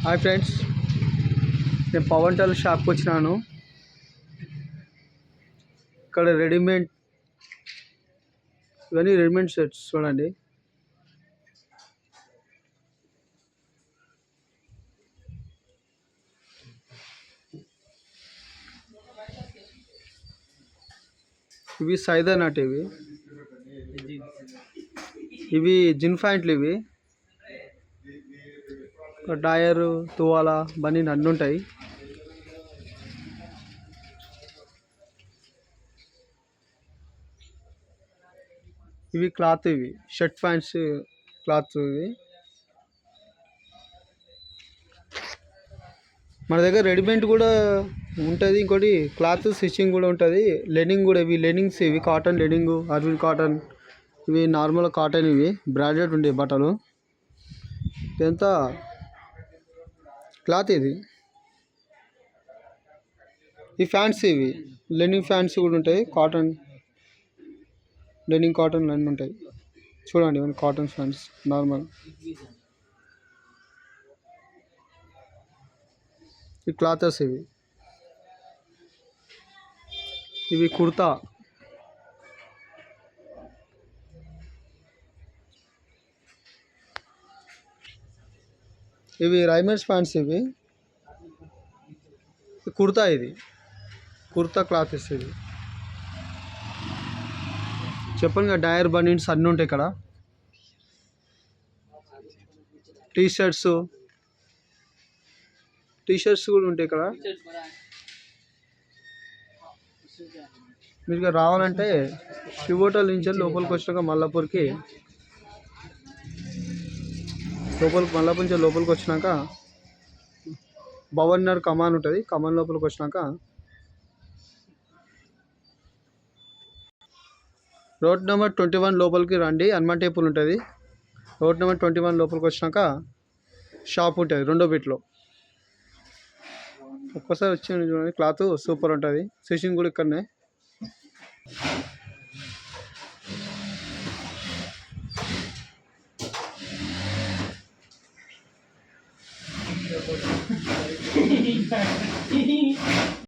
Hi friends, నేను Pawan tell షాప్కి వచ్చినాను. ఇక్కడ ఇవన్నీ రెడీమేడ్ షర్ట్స్ చూడండి. ఇవి సైదా నట్, ఇవి జిన్ ప్యాంట్లు. ఇవి టైరు, తువాలా, బన్నీ అన్నీ ఉంటాయి. ఇవి క్లాత్, ఇవి షర్ట్ ప్యాంట్స్ క్లాత్. ఇవి మన దగ్గర రెడీమేడ్ కూడా ఉంటుంది. ఇంకోటి క్లాత్ స్టిచ్చింగ్ కూడా ఉంటుంది. లెనింగ్ కూడా, ఇవి లెనింగ్స్, ఇవి కాటన్ లెనింగ్, అర్విన్ కాటన్. ఇవి నార్మల్ కాటన్, ఇవి బ్రాండెడ్ ఉండే బట్టలు. ఇదంతా క్లాత్. ఈ ఫ్యాన్స్, ఇవి లెనింగ్ ఫ్యాన్స్ కూడా ఉంటాయి. కాటన్ లెనింగ్ కాటన్ అన్నీ ఉంటాయి. చూడండి, ఇవన్నీ కాటన్ ఫ్యాన్స్ నార్మల్. ఈ క్లాతెస్, ఇవి కుర్తా. ఇవి రైమర్స్ ప్యాంట్స్. ఇవి కుర్తా, ఇది కుర్తా క్లాత్. ఇది చెప్పండి కదా, డయర్ బనీన్స్ అన్నీ ఉంటాయి ఇక్కడ. టీ షర్ట్స్ కూడా ఉంటాయి ఇక్కడ. మీరు రావాలంటే శివ్ హోటల్ నుంచి లోపలికి వచ్చినాక మల్లాపూర్కి లోపలికి వచ్చినాక భవన్నర్ కమాన్ ఉంటుంది. కమాన్ లోపలికి వచ్చినాక రోడ్ నెంబర్ 21 లోపలికి రండి. హనుమాన్ టెంపుల్ ఉంటుంది. రోడ్ నెంబర్ 21 లోపలికి వచ్చినాక షాప్ ఉంటుంది, రెండో బిట్లో. ఒక్కసారి వచ్చి చూడండి, క్లాత్ సూపర్ ఉంటుంది. స్టిచ్చింగ్ కూడా ఇక్కడనే.